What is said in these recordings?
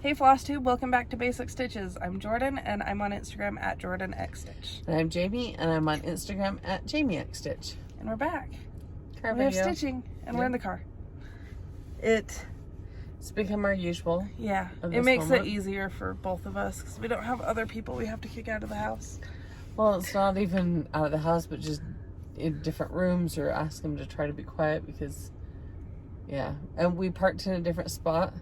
Hey Flosstube, welcome back to Basic Stitches. I'm Jordan and I'm on Instagram at JordanXStitch. And I'm Jami and I'm on Instagram at JamiXStitch. And we're back. Car we have video. stitching and we're in the car. It's become our usual. Yeah, it makes it easier for both of us because we don't have other people we have to kick out of the house. Well, it's not even out of the house, but just in different rooms or ask them to try to be quiet because, yeah. And we parked in a different spot.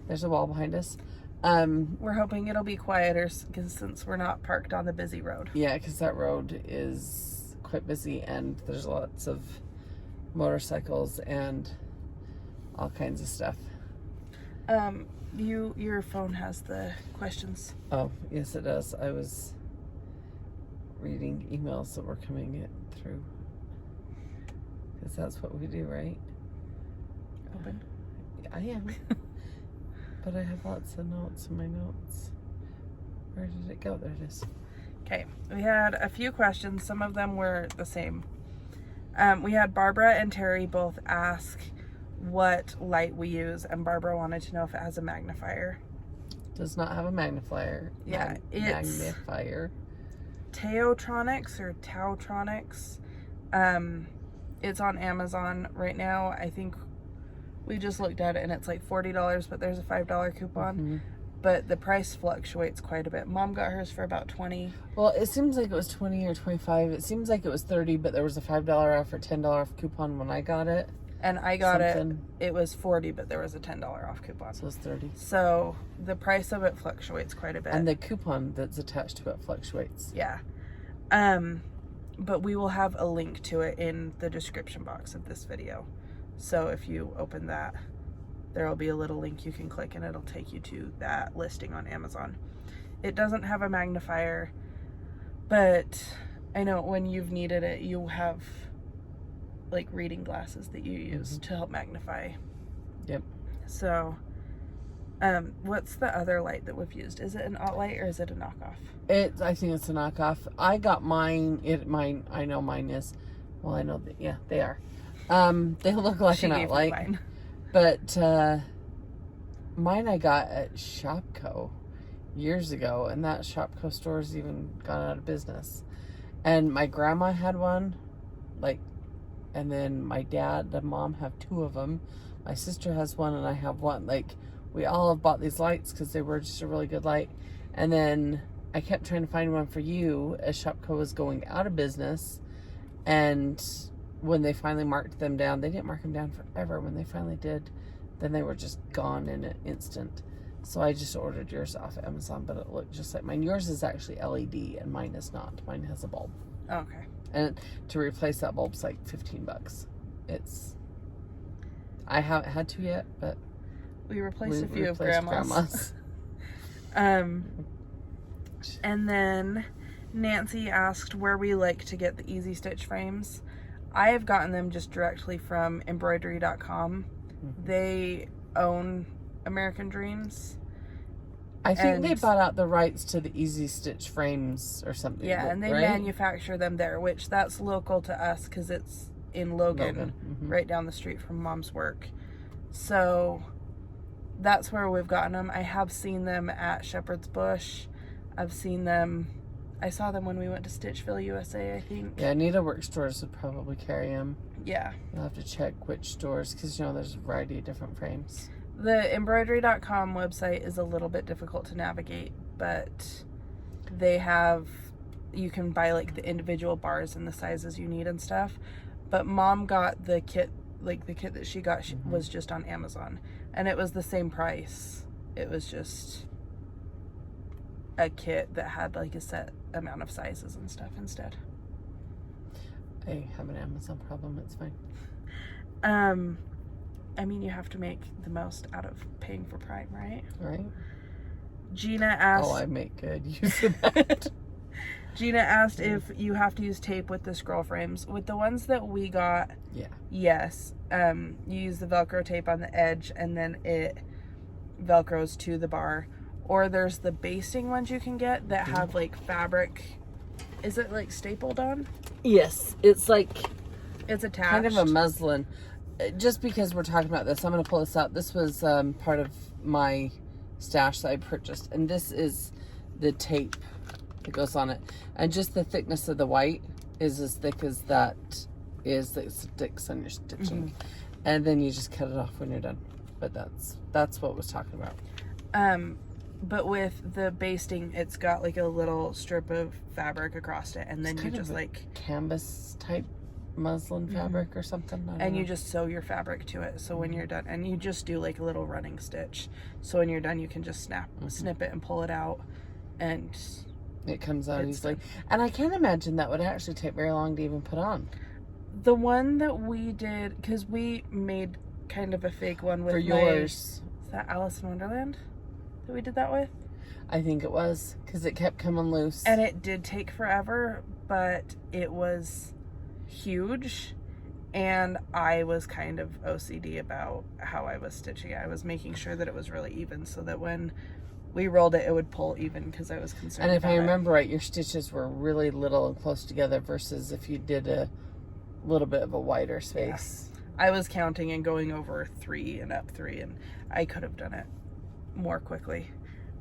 There's a wall behind us. We're hoping it'll be quieter since we're not parked on the busy road. Yeah, because that road is quite busy and there's lots of motorcycles and all kinds of stuff. Your phone has the questions. Oh, yes it does. I was reading emails that were coming through. Because that's what we do, right? Open. Yeah, I am. But I have lots of notes in my notes. Where did it go? There it is. Okay, we had a few questions. Some of them were the same. We had Barbara and Terry both ask what light we use, and Barbara wanted to know if it has a magnifier. Does not have a magnifier. Yeah, it's magnifier. TaoTronics or TaoTronics. It's on Amazon right now. I think we just looked at it and it's like $40, but there's a $5 coupon. Mm-hmm. But the price fluctuates quite a bit. Mom got hers for about $20. Well, it seems like it was $20 or $25. It seems like it was $30, but there was a $5 off or $10 off coupon when I got it. And I got it was $40, but there was a $10 off coupon. So it's $30. So the price of it fluctuates quite a bit. And the coupon that's attached to it fluctuates. Yeah. But we will have a link to it in the description box of this video. So if you open that, there will be a little link you can click and it'll take you to that listing on Amazon. It doesn't have a magnifier, but I know when you've needed it, you have like reading glasses that you use to help magnify. Yep. So, what's the other light that we've used? Is it an alt-light or is it a knockoff? I think it's a knockoff. I got mine. I know mine is. Well, I know that. Yeah, they are. They look like an alt-light. But mine I got at Shopko years ago, and that Shopko store's even gone out of business. And my grandma had one, and then my dad and mom have two of them. My sister has one, and I have one. We all have bought these lights because they were just a really good light. And then I kept trying to find one for you as Shopko was going out of business. And when they finally marked them down, they didn't mark them down forever. When they finally did, then they were just gone in an instant. So I just ordered yours off Amazon, but it looked just like mine. Yours is actually LED and mine is not. Mine has a bulb. Okay. And to replace that bulb's like $15. I haven't had to yet, but we replaced a few of grandma's. And then Nancy asked where we like to get the Easy Stitch frames. I have gotten them just directly from embroidery.com. Mm-hmm. They own American Dreams. I think they bought out the rights to the Easy Stitch frames or something. Yeah, and they manufacture them there, which that's local to us because it's in Logan. Mm-hmm. Right down the street from Mom's work. So that's where we've gotten them. I have seen them at Shepherd's Bush. I saw them when we went to Stitchville, USA, I think. Yeah, Needlework stores would probably carry them. Yeah. You'll have to check which stores because, there's a variety of different frames. The embroidery.com website is a little bit difficult to navigate, but you can buy the individual bars and the sizes you need and stuff. But Mom got the kit, the kit that she got was just on Amazon. And it was the same price. It was just a kit that had a set amount of sizes and stuff instead. I have an Amazon problem. It's fine. You have to make the most out of paying for Prime, right? Right. Gina asked... Oh, I make good use of that. Gina asked if you have to use tape with the scroll frames. With the ones that we got, yes. You use the Velcro tape on the edge and then it Velcros to the bar. Or there's the basting ones you can get that have fabric. Is it stapled on? Yes. It's it's attached. Kind of a muslin. Just because we're talking about this, I'm going to pull this out. This was part of my stash that I purchased. And this is the tape that goes on it. And just the thickness of the white is as thick as that sticks on your stitching. And then you just cut it off when you're done. But that's what was talking about. But with the basting, it's got like a little strip of fabric across it, and then you just like canvas type muslin fabric or something. And you just sew your fabric to it. So when you're done, and you just do like a little running stitch. So when you're done, you can just snip it and pull it out, and it comes out easily. And I can't imagine that would actually take very long to even put on. The one that we did, because we made kind of a fake one with for yours. Is that Alice in Wonderland that we did that with? I think it was, because it kept coming loose. And it did take forever, but it was huge, and I was kind of OCD about how I was stitching it. I was making sure that it was really even so that when we rolled it, it would pull even, because I was concerned. And if I remember right, your stitches were really little and close together versus if you did a little bit of a wider space. Yeah. I was counting and going over 3 and up 3, and I could have done it more quickly,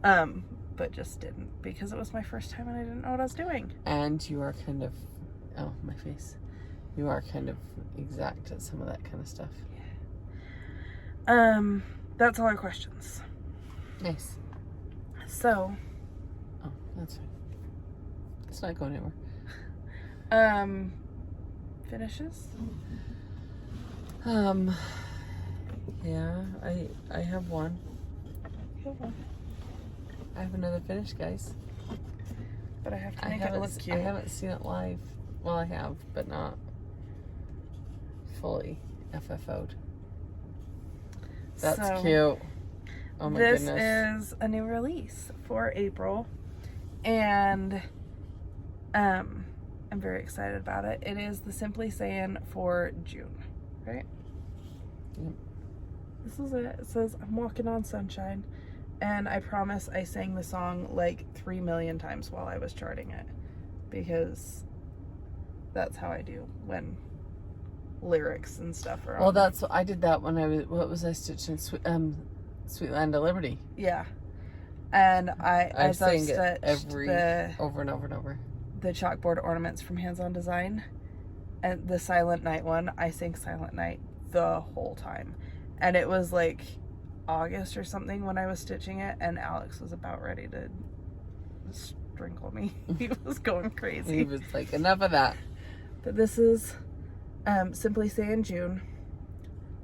but just didn't, because it was my first time and I didn't know what I was doing. And you are kind of, oh, my face. You are kind of exact at some of that kind of stuff. Yeah. That's all our questions. Nice. So. Oh, that's fine. It's not going anywhere. Finishes? Yeah, I have one. You have one. I have another finish, guys. But I have to make it look cute. I haven't seen it live. Well, I have, but not fully FFO'd. That's so, cute. Oh my goodness. This is a new release for April, and I'm very excited about it. It is the Simply Saying for June, right? Yep. This is it. It says, I'm walking on sunshine, and I promise I sang the song like 3 million times while I was charting it, because that's how I do when lyrics and stuff are on. Well, I did that when I was, what was I stitching? Sweet Land of Liberty. Yeah. And I sang it over and over and over. The chalkboard ornaments from Hands On Design, and the Silent Night one, I sang Silent Night the whole time. And it was like August or something when I was stitching it, and Alex was about ready to strangle me. He was going crazy. He was like, enough of that. But this is Simply Saying June.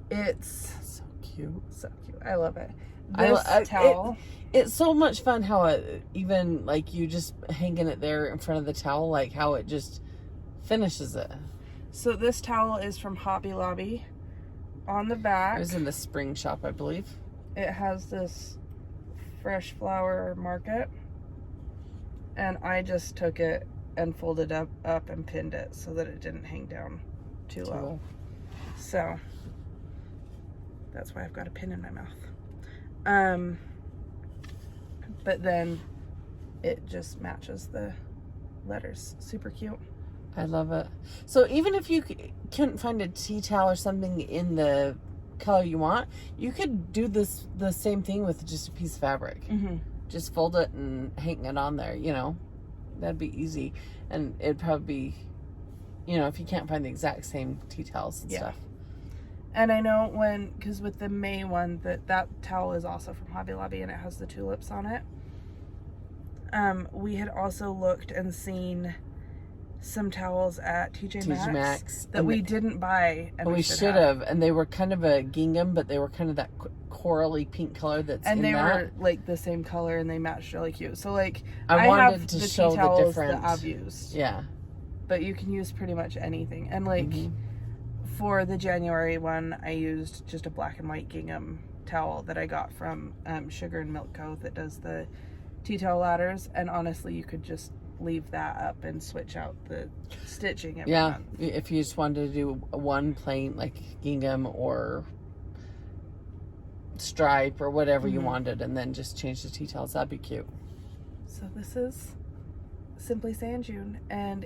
It's so cute. So cute. I love it. This towel. It's so much fun how it, even like you just hanging it there in front of the towel, like how it just finishes it. So this towel is from Hobby Lobby. On the back, it was in the spring shop, I believe. It has this fresh flower market, and I just took it and folded up and pinned it so that it didn't hang down too low. So that's why I've got a pin in my mouth. But then it just matches the letters. Super cute. I love it. So even if you couldn't find a tea towel or something in the color you want, you could do the same thing with just a piece of fabric. Mm-hmm. Just fold it and hang it on there, you know. That'd be easy. And it'd probably be, you know, if you can't find the exact same tea towels and stuff. And I know because with the May one, that towel is also from Hobby Lobby, and it has the tulips on it. We had also looked and seen some towels at TJ Maxx that we didn't buy, and we should have. And they were kind of a gingham, but they were kind of that corally pink color that's in that. And they were like the same color, and they matched really cute. So like I wanted have to the show tea towels the difference that I've used. Yeah. But you can use pretty much anything. And like for the January one, I used just a black and white gingham towel that I got from Sugar and Milk Co. that does the tea towel ladders. And honestly, you could just leave that up and switch out the stitching every month. If you just wanted to do one plain like gingham or stripe or whatever you wanted, and then just change the tea towels, that'd be cute. So this is Simply Saying June, and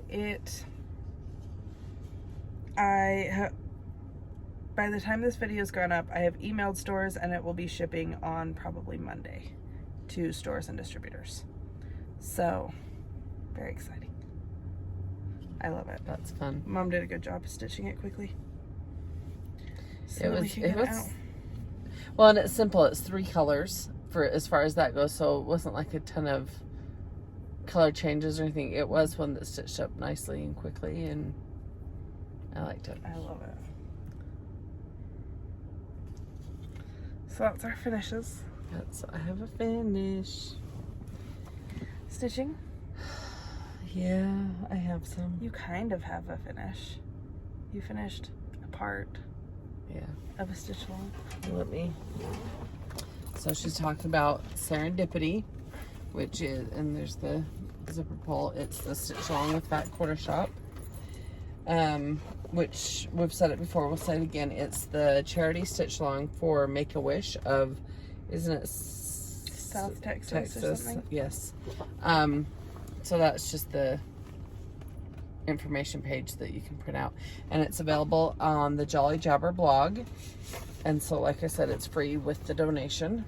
by the time this video's gone up, I have emailed stores, and it will be shipping on probably Monday. to stores and distributors. So, very exciting. I love it. That's fun. Mom did a good job stitching it quickly. So it was well, and it's simple. It's 3 colors for as far as that goes. So it wasn't like a ton of color changes or anything. It was one that stitched up nicely and quickly, and I liked it. I love it. So that's our finishes. I have a finish. Stitching? Yeah, I have some. You kind of have a finish. You finished a part. Yeah. Of a stitch along. Let me. So she's talking about serendipity, which is, and there's the zipper pull. It's the stitch along with fat quarter shop. Which we've said it before. We'll say it again. It's the charity stitch along for Make-A-Wish of, isn't it South Texas or something? Yes. So that's just the information page that you can print out, and it's available on the Jolly Jabber blog. And so, like I said, it's free with the donation.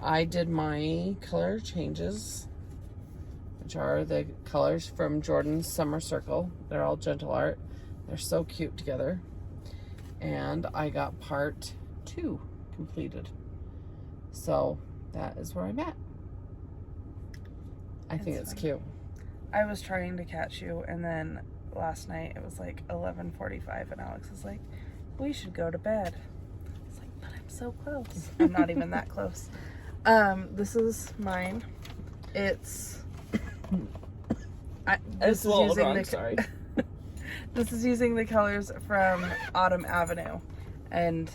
I did my color changes, which are the colors from Jordan's Summer Circle. They're all gentle art. They're so cute together. And I got part 2 completed. So that is where I'm at. I think it's cute. I was trying to catch you, and then last night it was like 11:45, and Alex was like, "We should go to bed." I was like, "But I'm so close." I'm not even that close. This is mine. It's. This is using the colors from Autumn Avenue, and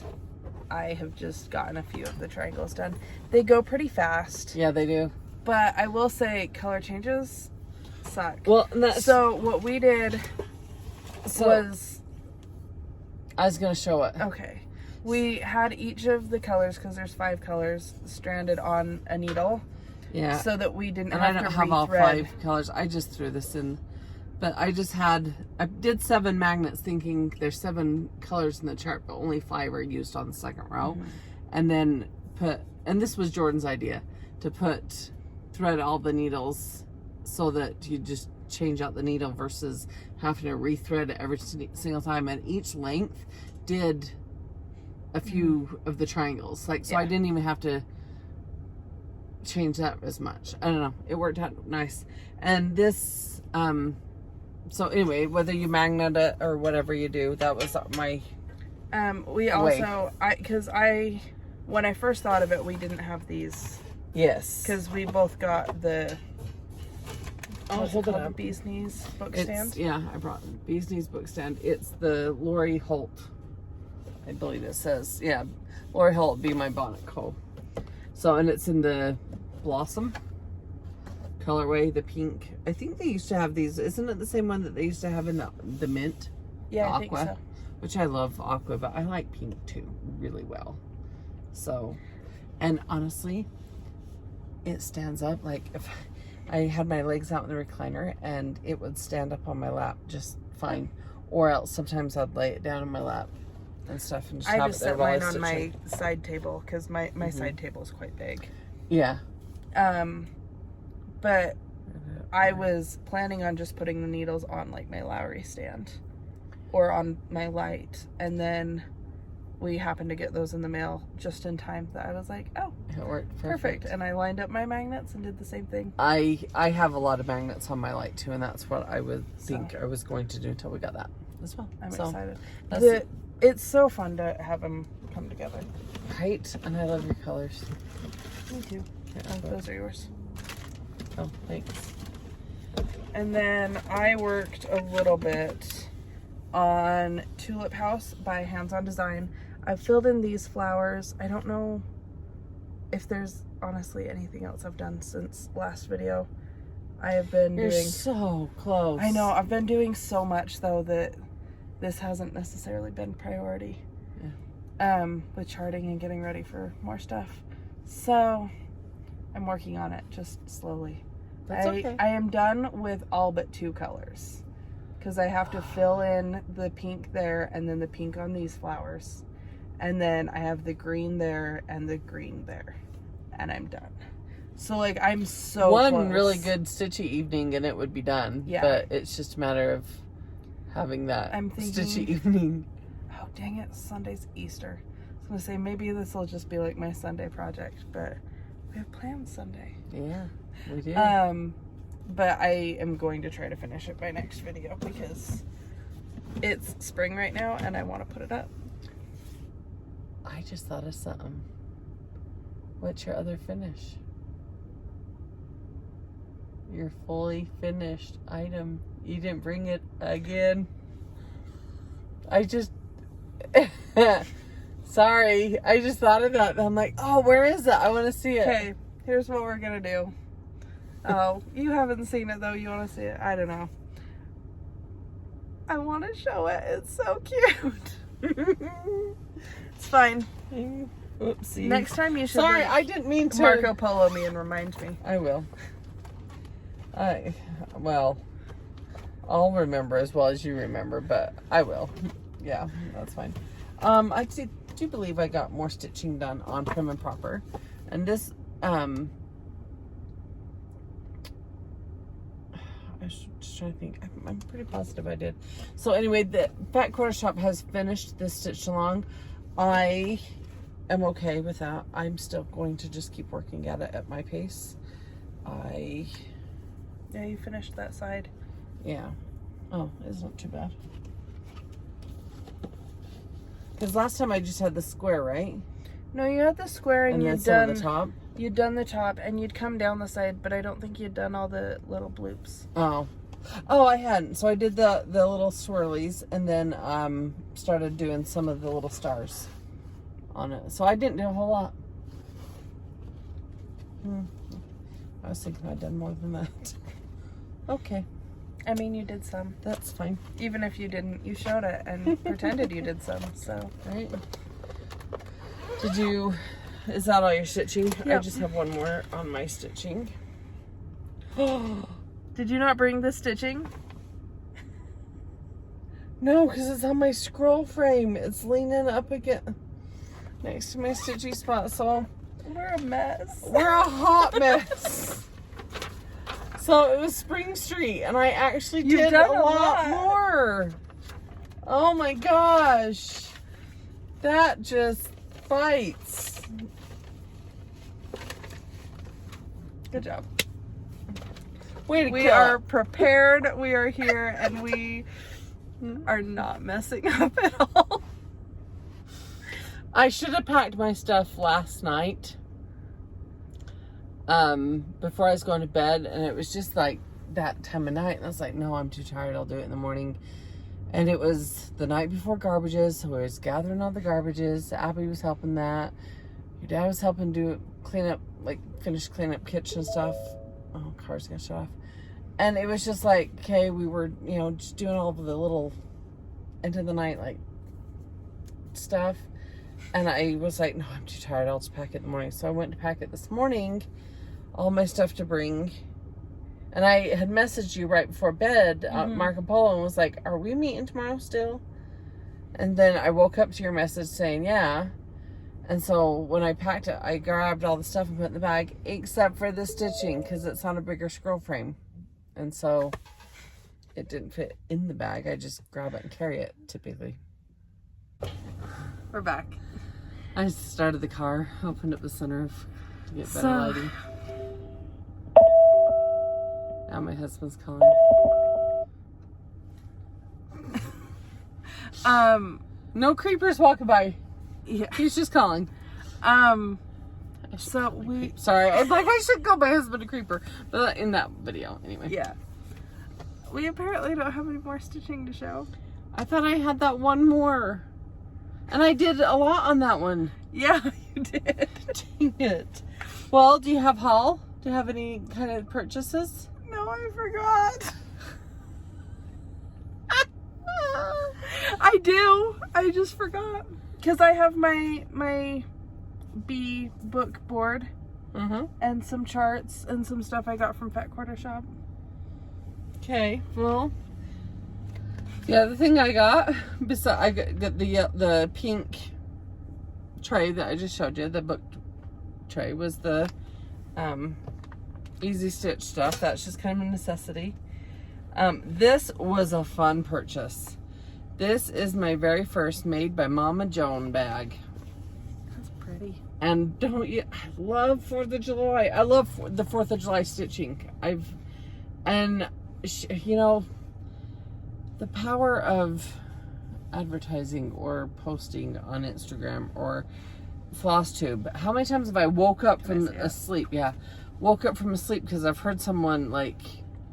I have just gotten a few of the triangles done. They go pretty fast. Yeah, they do. But I will say, color changes suck. Well, so what we did was... I was going to show it. Okay. We had each of the colors, because there's 5 colors, stranded on a needle. Yeah. So that we didn't and have to I don't have all rethread. 5 colors. I just threw this in. But I did 7 magnets thinking there's 7 colors in the chart, but only 5 are used on the second row. Mm-hmm. And then and this was Jordan's idea, to thread all the needles so that you just change out the needle versus having to rethread it every single time. And each length did a few of the triangles. So I didn't even have to change that as much. I don't know. It worked out nice. And this, so anyway, whether you magnet it or whatever you do, that was my we also, when I first thought of it, we didn't have these. Yes. Because we both got the hold it up. Bee's Knees book stand. Yeah, I brought Bee's Knees book stand. It's the Lori Holt, I believe it says. Yeah, Lori Holt, Be My Bonnet Co. So, and it's in the Blossom colorway, the pink. I think they used to have these. Isn't it the same one that they used to have in the mint? Yeah, the I think so. Which I love aqua, but I like pink too, really well. So, and honestly, it stands up. Like if I had my legs out in the recliner, and it would stand up on my lap just fine. Or else sometimes I'd lay it down on my lap and stuff, and just have it there while I set mine on my side table, because my side table is quite big. Yeah. But I was planning on just putting the needles on like my Lowry stand or on my light, and then we happened to get those in the mail just in time that I was like, oh, it worked perfect. And I lined up my magnets and did the same thing. I have a lot of magnets on my light too, and that's what I would think I was going to do until we got that as well. I'm excited. It's so fun to have them come together. Right? And I love your colors. Me too. Those are yours. Oh, thanks. And then I worked a little bit on Tulip House by Hands On Design. I filled in these flowers. I don't know if there's honestly anything else I've done since last video. I have been You're so close. I know. I've been doing so much though that this hasn't necessarily been priority. Yeah. With charting and getting ready for more stuff. So I'm working on it just slowly. That's okay. I am done with all but 2 colors, because I have to fill in the pink there and then the pink on these flowers, and then I have the green there and the green there, and I'm done. So, like, I'm so One close. really good stitchy evening and it would be done. Yeah. But it's just a matter of having that stitchy evening. Oh, dang it. Sunday's Easter. I was going to say, maybe this will just be like my Sunday project, but we have plans Sunday. Yeah, we do. But I am going to try to finish it by next video because it's spring right now and I want to put it up. I just thought of something. What's your other finish? Your fully finished item. You didn't bring it again. I just... Sorry. I just thought of that. I'm like, oh, where is it? I want to see it. Okay, here's what we're going to do. Oh, you haven't seen it though. You want to see it? I don't know. I want to show it. It's so cute. It's fine. Oopsie. Next time you should. Sorry, I didn't mean to. Marco Polo me and remind me. I will. Well, I'll remember as well as you remember, but I will. Yeah, that's fine. I do believe I got more stitching done on Prim and Proper, and this I was just trying to think. I'm pretty positive I did. So anyway, the Fat Quarter Shop has finished this stitch along. I am okay with that. I'm still going to just keep working at it at my pace. Yeah, you finished that side. Yeah. Oh, it's not too bad. Because last time I just had the square, right? No, you had the square and you'd done done the top. You'd done the top and you'd come down the side, but I don't think you'd done all the little bloops. Oh, I hadn't. So I did the little swirlies and then started doing some of the little stars on it. So I didn't do a whole lot. I was thinking I'd done more than that. Okay. I mean, you did some. That's fine. Even if you didn't, you showed it and pretended you did some, so. Right. Is that all your stitching? Yep. I just have one more on my stitching. Did you not bring the stitching? No, because it's on my scroll frame. It's leaning up again next to my stitchy spot, so. We're a mess. We're a hot mess. So it was Spring Street, and I actually did a lot more. Oh my gosh. That just bites. Good job. Way to We are prepared. We are here, and we are not messing up at all. I should have packed my stuff last night. Before I was going to bed, and it was just like that time of night, and I was like, no, I'm too tired, I'll do it in the morning. And it was the night before garbages, so we was gathering all the garbages. Abby was helping that. Your dad was helping finish cleaning up kitchen stuff. Oh, car's gonna shut off. And it was just like, okay, we were, just doing all of the little end of the night, like, stuff. And I was like, no, I'm too tired, I'll just pack it in the morning. So I went to pack it this morning, all my stuff to bring. And I had messaged you right before bed, Marco Polo, and was like, are we meeting tomorrow still? And then I woke up to your message saying, yeah. And so when I packed it, I grabbed all the stuff and put it in the bag, except for the stitching, because it's on a bigger scroll frame. And so it didn't fit in the bag. I just grab it and carry it, typically. We're back. I started the car, opened up the sunroof to get better lighting. Now my husband's calling. No creepers walking by. Yeah. He's just calling. Sorry, I should call my husband a creeper. But in that video, anyway. Yeah. We apparently don't have any more stitching to show. I thought I had that one more. And I did a lot on that one. Yeah, you did. Dang it. Well, do you have haul? Do you have any kind of purchases? No, I forgot. I do. I just forgot. Because I have my bee book board and some charts and some stuff I got from Fat Quarter Shop. Okay, well, the other thing I got, I got the pink tray that I just showed you, the book tray, was the easy stitch stuff. That's just kind of a necessity. This was a fun purchase. This is my very first Made by Mama Joan bag. That's pretty. And I love 4th of July. I love the 4th of July stitching. You know, the power of advertising or posting on Instagram or Flosstube. How many times have I woke up from asleep? Yeah. Woke up from asleep because I've heard someone like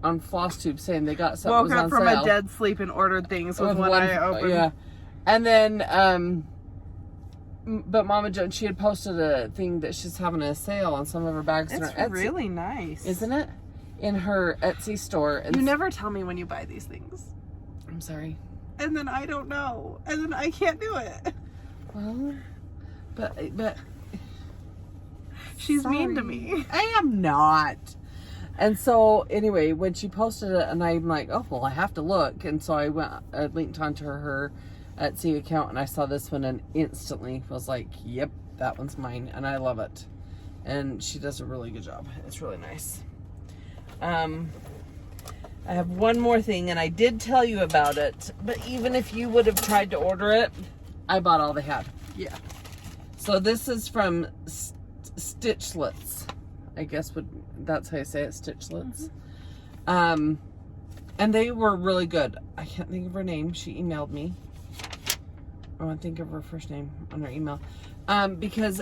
on Flosstube saying they got something was on sale. Woke up from a dead sleep and ordered things with one eye open. Yeah. And then, but Mama Joan, she had posted a thing that she's having a sale on some of her bags. It's really nice. Isn't it? In her Etsy store. You never tell me when you buy these things. I'm sorry. And then I don't know. And then I can't do it. Well, but she's mean to me. I am not. And so anyway, when she posted it, and I'm like, oh well, I have to look. And so I linked onto her Etsy account, and I saw this one, and instantly was like, yep, that one's mine, and I love it. And she does a really good job. It's really nice. I have one more thing, and I did tell you about it, but even if you would have tried to order it, I bought all they had. Yeah. So this is from Stitchlets. I guess that's how you say it, Stitchlets. Mm-hmm. And they were really good. I can't think of her name. She emailed me. I want to think of her first name on her email. Because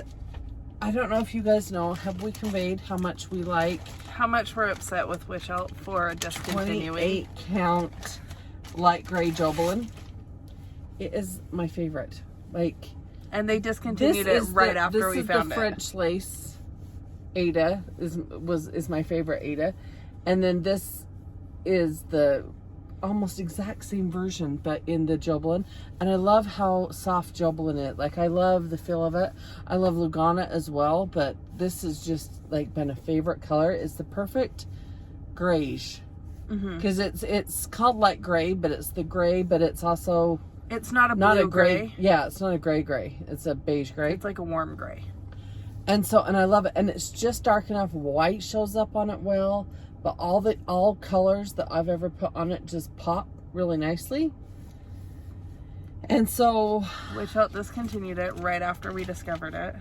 I don't know if you guys know, have we conveyed how much we like? How much we're upset with Wish Out for discontinuing. 28 count light gray Jobelin. It is my favorite. Like, and they discontinued it right after we found it. This is the French lace Ada is my favorite Ada, and then this is the almost exact same version but in the Jobelin, and I love how soft Jobelin is. Like, I love the feel of it. I love Lugana as well, but this has just like been a favorite color. It's the perfect grayish, because it's called light gray, but it's the gray, but it's also it's not a blue gray. Yeah, it's not a gray. It's a beige gray. It's like a warm gray. And I love it, and it's just dark enough. White shows up on it well, but all colors that I've ever put on it just pop really nicely. And so, Wish Out discontinued it right after we discovered it.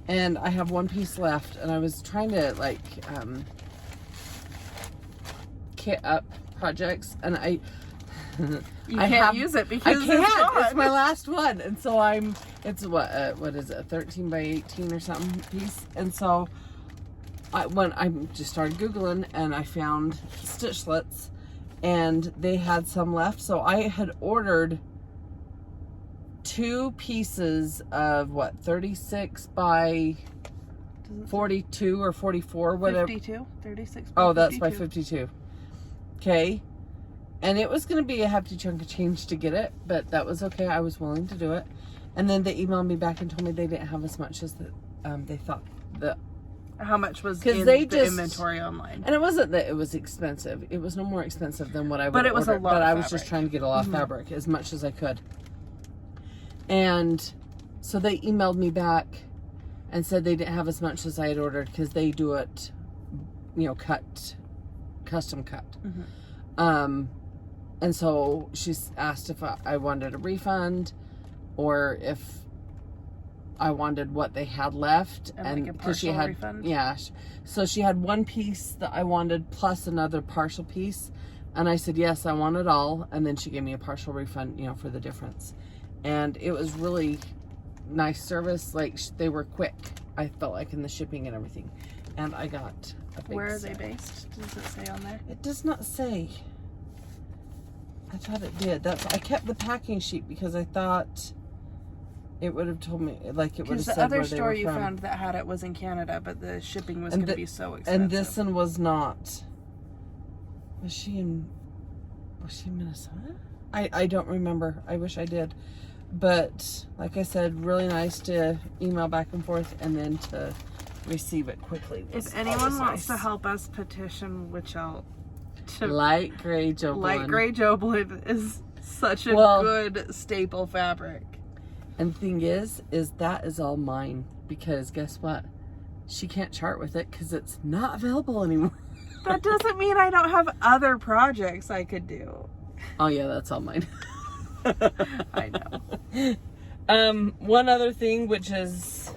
And I have one piece left, and I was trying to like kit up projects, and you can't use it because I can't. It's my last one, and so it's what is it, a 13 by 18 or something piece, and so I just started Googling, and I found Stitchlets, and they had some left, so I had ordered 2 pieces of 36 by 42 or 44, whatever. 52, 36. Oh, that's by 52. Okay. And it was going to be a hefty chunk of change to get it, but that was okay. I was willing to do it. And then they emailed me back and told me they didn't have as much as they thought. How much was in the inventory online? And it wasn't that it was expensive. It was no more expensive than what I would order. But it was a lot But of I was just trying to get a lot of fabric, as much as I could. And so they emailed me back and said they didn't have as much as I had ordered because they do it, custom cut. And so she asked if I wanted a refund or if I wanted what they had left. And like a partial refund? Yeah. So she had one piece that I wanted plus another partial piece. And I said, yes, I want it all. And then she gave me a partial refund, for the difference. And it was really nice service. Like, they were quick, I felt like, in the shipping and everything. And I got a big Where are they based? Does it say on there? It does not say. I thought it did. I kept the packing sheet because I thought it would have told me, like, it would have said where they were from. Because the other store you found that had it was in Canada, but the shipping was going to be so expensive. And this one was not. Was she in Minnesota? I don't remember. I wish I did. But, like I said, really nice to email back and forth and then to receive it quickly. If anyone wants to help us petition Wish Out, light gray Jobelin. Light gray Jobelin is such a good staple fabric. And the thing is that is all mine, because guess what? she can't chart with it because it's not available anymore. That doesn't mean I don't have other projects I could do. Oh yeah, that's all mine. I know. One other thing, which is,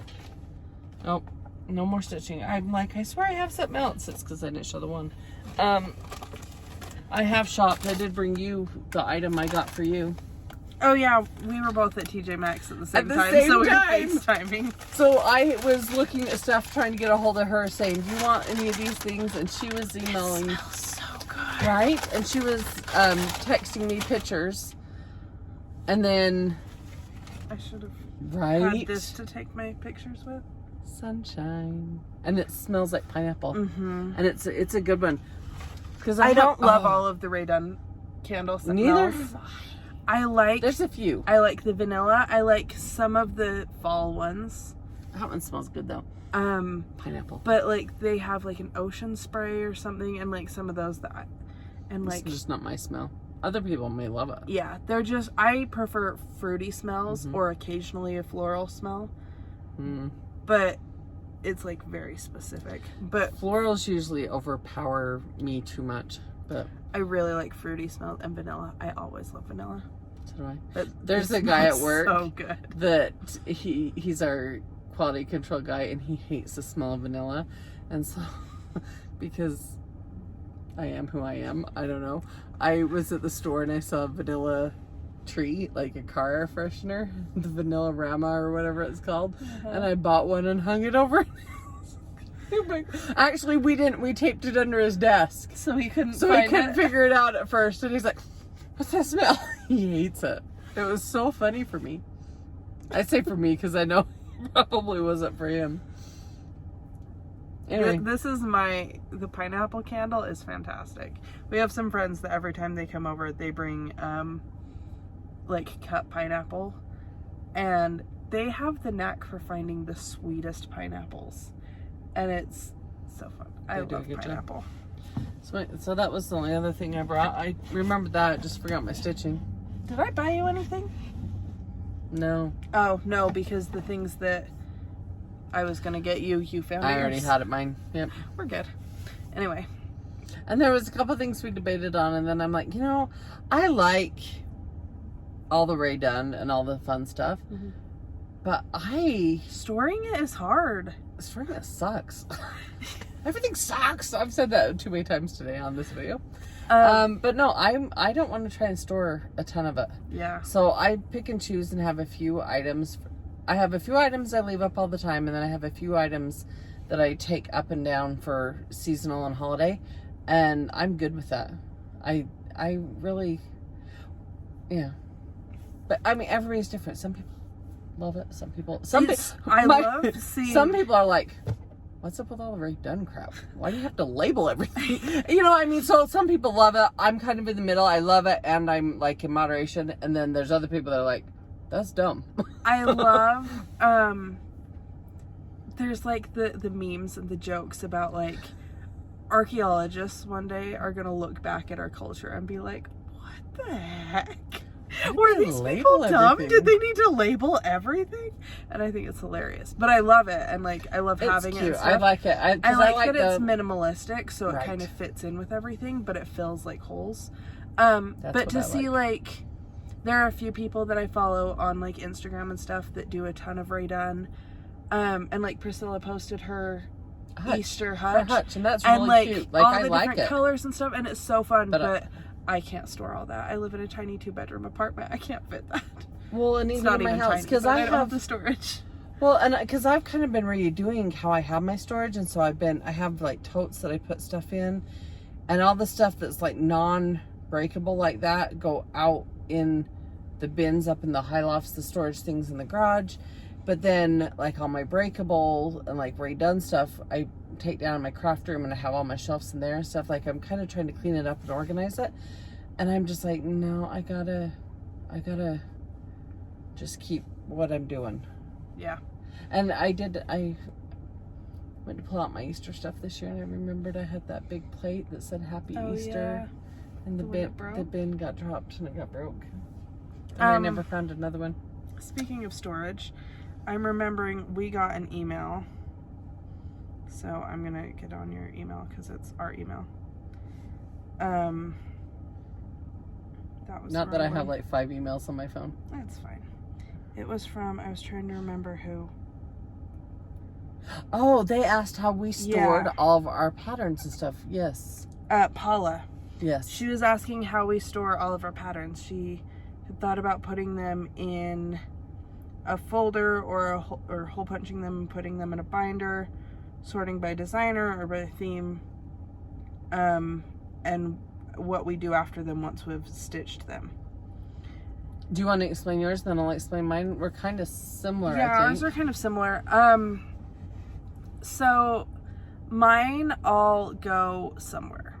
oh, no more stitching. I'm like, I swear I have something else. It's because I didn't show the one. I have shopped. I did bring you the item I got for you. Oh yeah, we were both at TJ Maxx at the same time, so we were FaceTiming. So I was looking at stuff, trying to get a hold of her, saying, "Do you want any of these things?" And she was emailing. It smells so good. Right? And she was texting me pictures. And then, I should have right? had this to take my pictures with. Sunshine. And it smells like pineapple. Mm-hmm. And it's a good one. Because I don't love all of the Rae Dunn candles. Neither. I like. There's a few. I like the vanilla. I like some of the fall ones. That one smells good though. Pineapple. But like they have like an ocean spray or something, and like some of those that, and like it's just not my smell. Other people may love it. Yeah, they're just. I prefer fruity smells or occasionally a floral smell. Mm. But it's like very specific. But florals usually overpower me too much. But I really like fruity smell and vanilla. I always love vanilla. So do I. But there's a guy at work so good. that he's our quality control guy, and he hates the smell of vanilla. And so because I am who I am, I don't know. I was at the store and I saw a vanilla tree, like a car air freshener, the Vanilla Rama or whatever it's called, and I bought one and hung it over. Actually, we didn't. We taped it under his desk, so he couldn't. Figure it out at first. And he's like, "What's that smell?" He hates it. It was so funny for me. I say for me because I know it probably wasn't for him. Anyway, this is the pineapple candle is fantastic. We have some friends that every time they come over, they bring like cut pineapple, and they have the knack for finding the sweetest pineapples, and it's so fun. I love pineapple. So that was the only other thing I brought. I remembered that. I just forgot my stitching. Did I buy you anything? No. Oh no, because the things that I was gonna get you found. I already had it mine. Yep. We're good. Anyway. And there was a couple things we debated on, and then I'm like, I like all the Rae Dunn and all the fun stuff, but storing it is hard. Storing it sucks. Everything sucks. I've said that too many times today on this video. But no, I don't want to try and store a ton of it. Yeah. So I pick and choose and have a few items. I have a few items I leave up all the time, and then I have a few items that I take up and down for seasonal and holiday, and I'm good with that. I really, yeah. But I mean, everybody's different. Some people love it. Some people, love seeing. Some people are like, "What's up with all the Rae Dunn crap? Why do you have to label everything?" You know what I mean? So some people love it. I'm kind of in the middle. I love it, and I'm like in moderation. And then there's other people that are like, "That's dumb." I love, there's like the memes and the jokes about like archaeologists one day are going to look back at our culture and be like, what the heck? Were these people dumb? Everything? Did they need to label everything? And I think it's hilarious. But I love it, and like I love having cute. it. I like it. I like that it's minimalistic, so it kind of fits in with everything, but it fills like holes. But to see like there are a few people that I follow on like Instagram and stuff that do a ton of Rae Dunn. And like Priscilla posted her Easter hutch, and that's really cute. Like, all I the like different colors and stuff, and it's so fun. But I can't store all that. I live in a tiny 2-bedroom apartment. I can't fit that. Well, and even in my house, because I have the storage. Well, and because I've kind of been redoing how I have my storage, and so I have like totes that I put stuff in, and all the stuff that's like non-breakable like that go out in the bins up in the high lofts, the storage things in the garage. But then like all my breakable and like Rae Dunn stuff, I take down in my craft room, and I have all my shelves in there and stuff. Like I'm kind of trying to clean it up and organize it. And I'm just like, no, I gotta just keep what I'm doing. Yeah. And I went to pull out my Easter stuff this year, and I remembered I had that big plate that said Happy Easter. Yeah. And the bin got dropped and it got broke. And I never found another one. Speaking of storage, I'm remembering we got an email So I'm gonna get on your email because it's our email. That was not that I have like 5 emails on my phone. That's fine. It was from, I was trying to remember who. Oh, they asked how we stored all of our patterns and stuff. Yes. Paula. Yes. She was asking how we store all of our patterns. She had thought about putting them in a folder or hole punching them and putting them in a binder, sorting by designer or by theme, and what we do after them once we've stitched them. Do you want to explain yours? Then I'll explain mine. We're kind of similar, Yeah, I think. ours are kind of similar. So mine all go somewhere.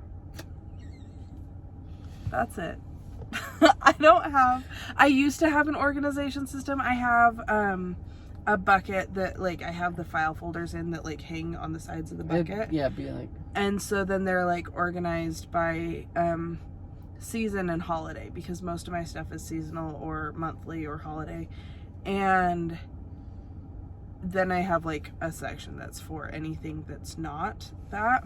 That's it. I used to have an organization system. I have a bucket that like I have the file folders in that like hang on the sides of the bucket. Be like. And so then they're like organized by season and holiday, because most of my stuff is seasonal or monthly or holiday. And then I have like a section that's for anything that's not that.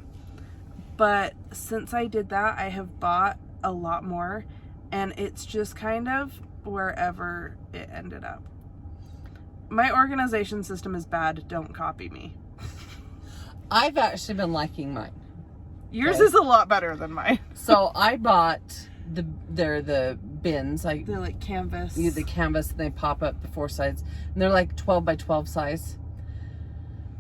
But since I did that, I have bought a lot more, and it's just kind of wherever it ended up. My organization system is bad. Don't copy me. I've actually been liking mine. Yours is a lot better than mine. So I bought they're the bins. They're like canvas. The canvas, and they pop up the 4 sides. And they're like 12 by 12 size.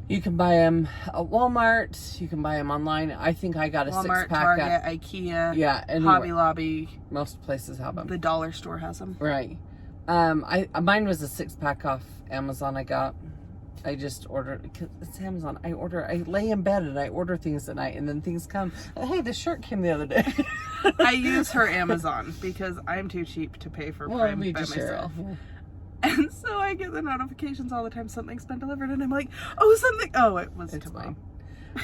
You can buy them at Walmart. You can buy them online. I think I got a Walmart, 6-pack Target, at IKEA, anyway, Hobby Lobby. Most places have them. The dollar store has them. Right. Mine was a 6-pack off Amazon. I just ordered, because it's Amazon. I lay in bed and I order things at night, and then things come. Hey, the shirt came the other day. I use her Amazon because I'm too cheap to pay for Prime by myself. Yeah. And so I get the notifications all the time, something's been delivered, and I'm like, oh, it was It's to mom.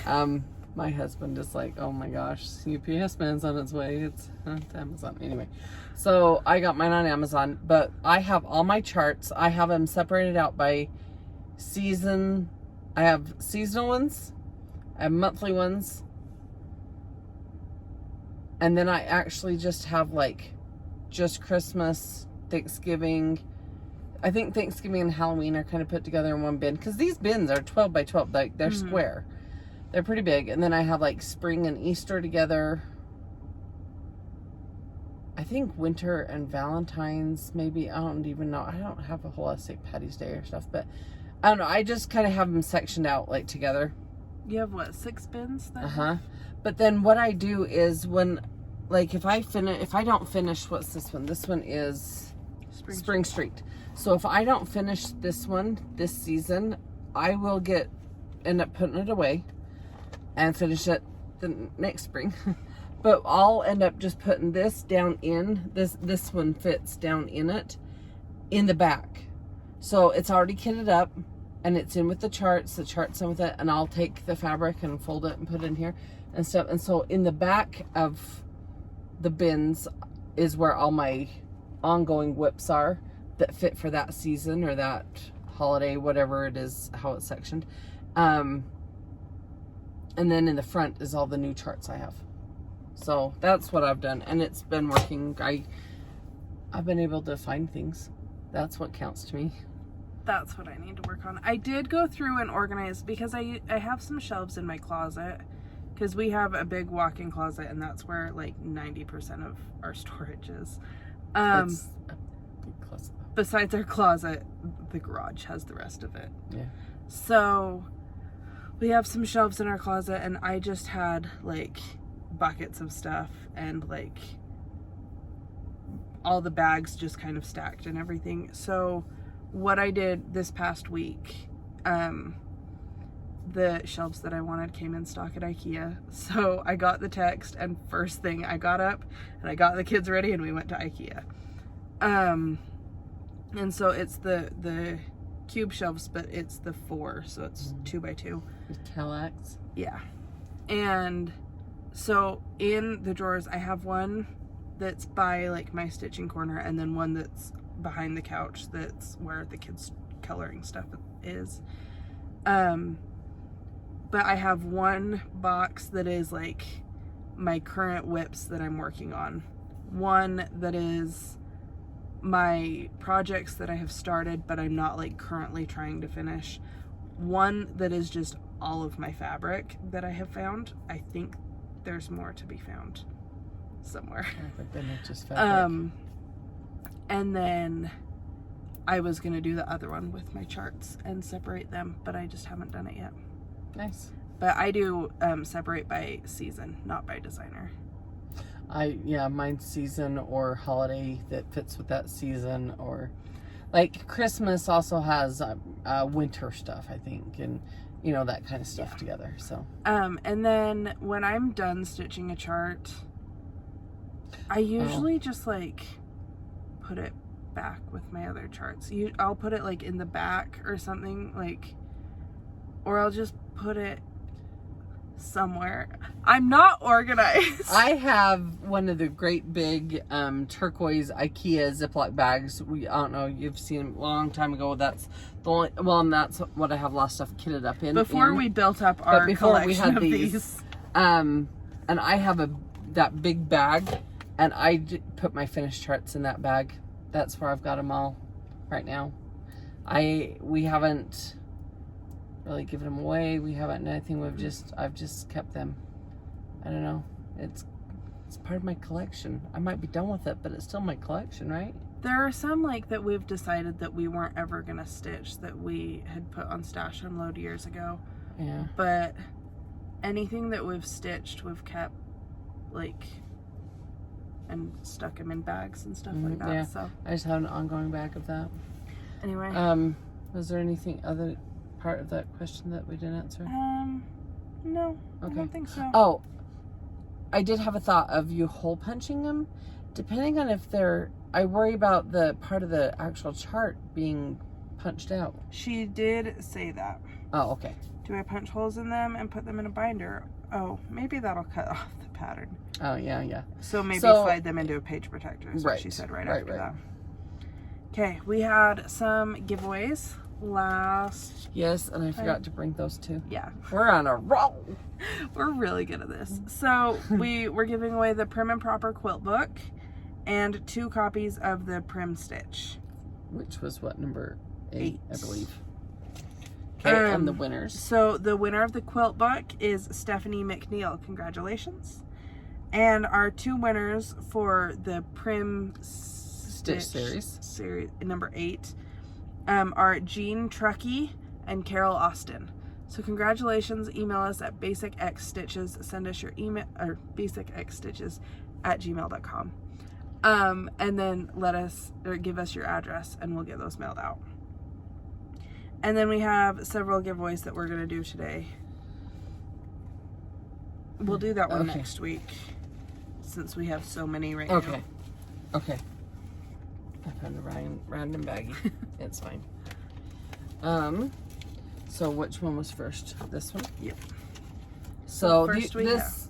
fine. My husband is like, oh my gosh, UPS man's on its way. It's Amazon. Anyway, so I got mine on Amazon, but I have all my charts. I have them separated out by season. I have seasonal ones, I have monthly ones, and then I actually just have like just Christmas, Thanksgiving. I think Thanksgiving and Halloween are kind of put together in one bin, because these bins are 12 by 12. Like they're square. They're pretty big. And then I have like spring and Easter together. I think winter and Valentine's maybe. I don't even know. I don't have a whole lot of St. Patty's Day or stuff, but I don't know. I just kind of have them sectioned out like together. You have what, 6 bins then? Uh-huh. But then what I do is when, like if I don't finish, what's this one? This one is Spring Street. So if I don't finish this one this season, I will end up putting it away and finish it the next spring. But I'll end up just putting this down in, this one fits down in it, in the back. So it's already kitted up, and it's in with the chart's in with it, and I'll take the fabric and fold it and put it in here and stuff. And so in the back of the bins is where all my ongoing whips are that fit for that season or that holiday, whatever it is, how it's sectioned. And then in the front is all the new charts I have. So that's what I've done, and it's been working. I've been able to find things. That's what counts to me. That's what I need to work on. I did go through and organize, because I have some shelves in my closet, because we have a big walk-in closet, and that's where like 90% of our storage is. It's a big closet. Besides our closet, the garage has the rest of it. Yeah. So we have some shelves in our closet, and I just had like buckets of stuff and like all the bags just kind of stacked and everything. So what I did this past week, the shelves that I wanted came in stock at IKEA. So I got the text, and first thing I got up and I got the kids ready and we went to IKEA. And so it's the cube shelves, but it's the 4, so it's 2 by 2. Calax. Yeah. And so in the drawers, I have one that's by like my stitching corner, and then one that's behind the couch, that's where the kids' coloring stuff is. But But I have one box that is like my current whips that I'm working on. One that is my projects that I have started, but I'm not like currently trying to finish. One that is just all of my fabric that I have found. I think there's more to be found somewhere. But then it's just fabric. And then I was gonna do the other one with my charts and separate them, but I just haven't done it yet. Nice. But I do separate by season, not by designer. Mine's season or holiday that fits with that season, or like Christmas also has winter stuff, I think, and you know, that kind of stuff together. So and then when I'm done stitching a chart, I usually just like put it back with my other charts. I'll put it like in the back or something, like, or I'll just put it somewhere. I'm not organized. I have one of the great big turquoise IKEA Ziploc bags. I don't know, you've seen them a long time ago. That's the only, well, and that's what I have a lot of stuff kitted up in. Before we built up our collection of these. And I have that big bag, and I put my finished charts in that bag. That's where I've got them all right now. We haven't really given them away. We haven't anything. I've just kept them. I don't know. It's part of my collection. I might be done with it, but it's still my collection, right? There are some like that we've decided that we weren't ever gonna stitch that we had put on Stash Unload years ago. Yeah. But anything that we've stitched, we've kept like and stuck them in bags and stuff like that. Yeah. So I just have an ongoing bag of that. Anyway. Was there anything other part of that question that we didn't answer? No. Okay. I don't think so. Oh, I did have a thought of you hole punching them. Depending on if they're, I worry about the part of the actual chart being punched out. She did say that. Oh, okay. Do I punch holes in them and put them in a binder? Oh, maybe that'll cut off the pattern. Oh, yeah. So maybe slide them into a page protector is what she said right after that. Okay, we had some giveaways last... Yes, and I forgot to bring those too. Yeah. We're on a roll. We're really good at this. So we were giving away the Prim and Proper quilt book and 2 copies of the Prim Stitch. Which was what, number 8, I believe. Okay, and the winners. So the winner of the quilt book is Stephanie McNeil. Congratulations. And our 2 winners for the Prim Stitch series number 8 are Jean Truckey and Carol Austin. So congratulations. Email us at basicxstitches. Send us your email, or basicxstitches@gmail.com. And then give us your address and we'll get those mailed out. And then we have several giveaways that we're going to do today. We'll do that one next week since we have so many right now. Okay. I found a random baggie. It's fine. So which one was first? This one? Yep. So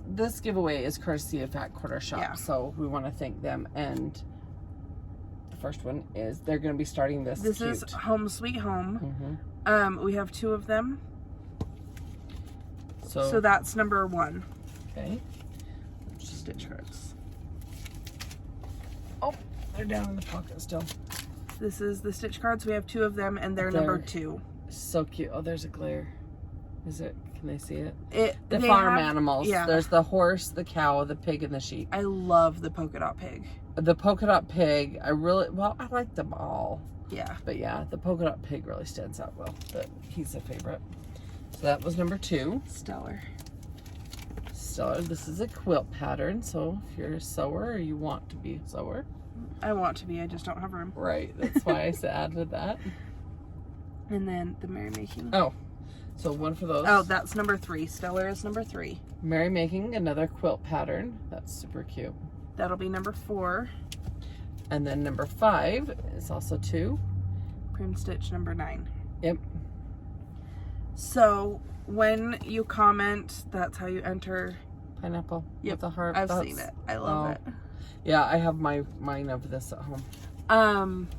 this giveaway is courtesy of Fat Quarter Shop. Yeah. So we want to thank them. And the first one is they're going to be starting this. This is Home Sweet Home. We have 2 of them. So that's number 1. Okay. Stitch cards. Oh, they're down in the pocket still. This is the stitch cards. We have 2 of them, and they're number 2. So cute. Oh, there's a glare. Is it? Can they see it? The farm animals. Yeah. There's the horse, the cow, the pig, and the sheep. I love the polka dot pig. The polka dot pig, I like them all. Yeah. But yeah, the polka dot pig really stands out well. But he's a favorite. So that was number 2. Stellar. This is a quilt pattern. So if you're a sewer or you want to be a sewer. I want to be, I just don't have room. Right. That's why I added that. And then the merrymaking. Oh. So one for those. Oh, that's number 3. Stellar is number 3. Merrymaking, another quilt pattern. That's super cute. That'll be number 4. And then number 5 is also 2. Prim Stitch number 9. Yep. So when you comment, that's how you enter. Pineapple. Yep. With the heart. I've seen it. I love it. Yeah, I have mine of this at home.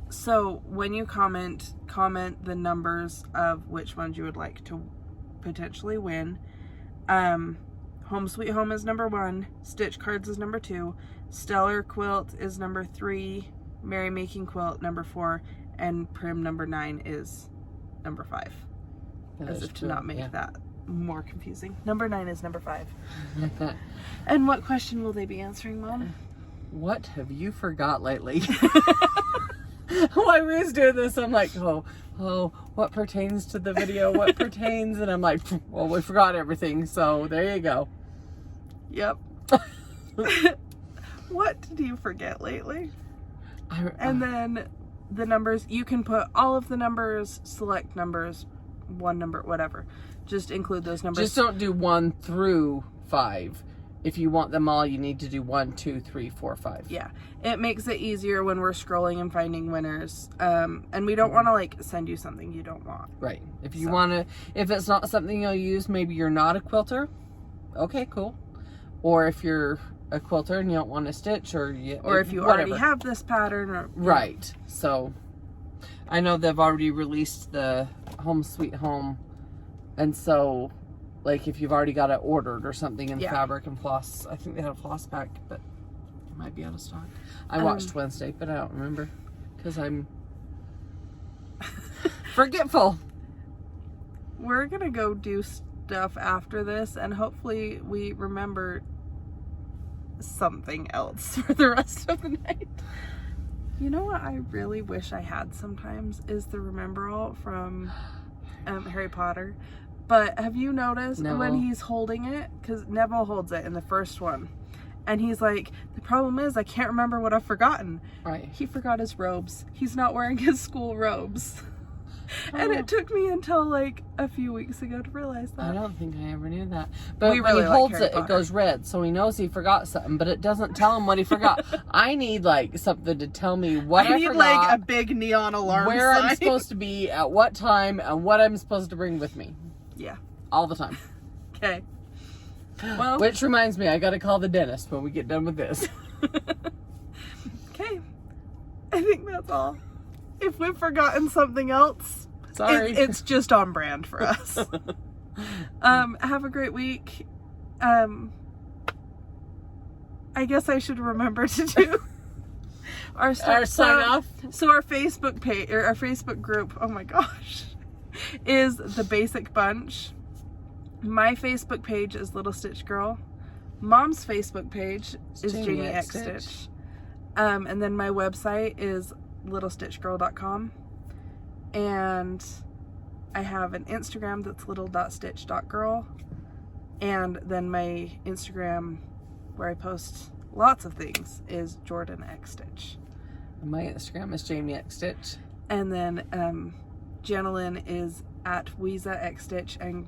So when you comment the numbers of which ones you would like to potentially win. Home Sweet Home is number 1. Stitch Cards is number 2. Stellar Quilt is number 3. Merry Making Quilt number 4. And Prim number 9 is number 5. As if to not make that more confusing. Number 9 is number 5. And what question will they be answering, Mom? What have you forgot lately? While we was doing this, I'm like, oh, what pertains to the video? What pertains? And I'm like, well, we forgot everything. So there you go. Yep. What did you forget lately? And then the numbers, you can put all of the numbers, select numbers, 1 number, whatever. Just include those numbers. Just don't do 1 through 5. If you want them all, you need to do 1, 2, 3, 4, 5. Yeah. It makes it easier when we're scrolling and finding winners. And we don't want to like send you something you don't want. Right. If you want to, if it's not something you'll use, maybe you're not a quilter. Okay, cool. Or if you're a quilter and you don't want to stitch, or if you already have this pattern, or right. So I know they've already released the Home Sweet Home, and so like if you've already got it ordered or something in fabric and floss, I think they had a floss pack, but it might be out of stock. I watched Wednesday, but I don't remember because I'm forgetful. We're gonna go do stuff after this, and hopefully we remember something else for the rest of the night. You know what I really wish I had sometimes is the Remember All from Harry Potter. But have you noticed when he's holding it, because Neville holds it in the first one, and he's like, the problem is I can't remember what I've forgotten. Right. He forgot his robes. He's not wearing his school robes. And it took me until like a few weeks ago to realize that. I don't think I ever knew that. But we when really he holds like it goes red, so he knows he forgot something, but it doesn't tell him what he forgot. I need like something to tell me what I forgot. Like a big neon alarm where sign. I'm supposed to be, at what time, and what I'm supposed to bring with me. Yeah. All the time. Okay. Well, which reminds me, I gotta call the dentist when we get done with this. Okay. I think that's all. If we've forgotten something else, sorry. It's just on brand for us. Have a great week. I guess I should remember to do our sign off. So our Facebook page, or our Facebook group, oh my gosh, is The Basic Bunch. My Facebook page is Little Stitch Girl. Mom's Facebook page is Jami X Stitch. And then my website is littlestitchgirl.com. And I have an Instagram that's little.stitch.girl. And then my Instagram, where I post lots of things, is Jorden X Stitch. My Instagram is Jami X Stitch. And then Janalyn is at Weeza X Stitch, and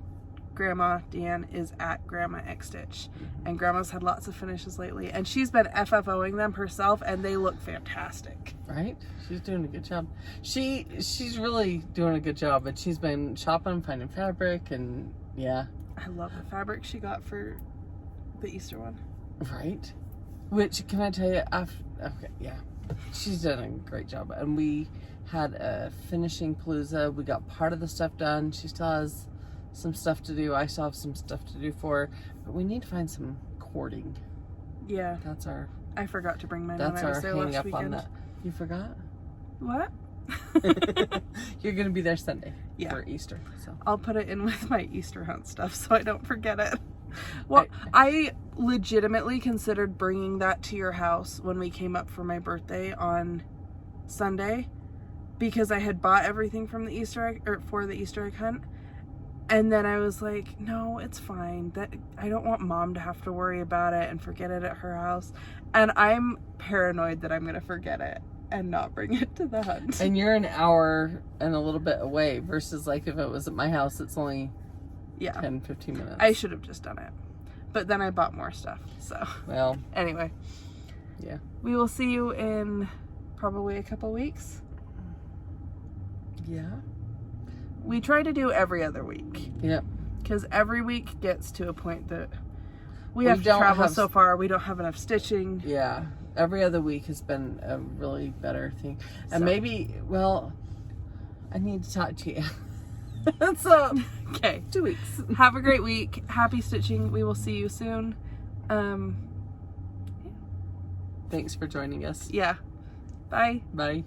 Grandma DeAnn is at Grandma X Stitch. And Grandma's had lots of finishes lately, and she's been FFOing them herself, and they look fantastic. Right? She's doing a good job. She's really doing a good job, but she's been shopping, finding fabric, and yeah. I love the fabric she got for the Easter one. Right? Which, can I tell you, okay, yeah. She's done a great job. And we had a finishing palooza. We got part of the stuff done. She still has some stuff to do. I still have some stuff to do for her. But we need to find some cording. Yeah. That's our... I forgot to bring mine that's when I was there last up weekend. on that. You forgot? What? You're going to be there Sunday for Easter. So I'll put it in with my Easter hunt stuff so I don't forget it. Well, I legitimately considered bringing that to your house when we came up for my birthday on Sunday, because I had bought everything from the Easter egg, or for the Easter egg hunt. And then I was like, no, it's fine. That I don't want Mom to have to worry about it and forget it at her house. And I'm paranoid that I'm going to forget it and not bring it to the hunt. And you're an hour and a little bit away versus like if it was at my house, it's only 10, 15 minutes. I should have just done it. But then I bought more stuff. So, well, anyway. Yeah. We will see you in probably a couple weeks. Yeah. We try to do every other week. Yep. Because every week gets to a point that we have to travel so far. We don't have enough stitching. Yeah. Every other week has been a really better thing. And maybe, well, I need to talk to you. So, okay. 2 weeks. Have a great week. Happy stitching. We will see you soon. Thanks for joining us. Yeah. Bye. Bye.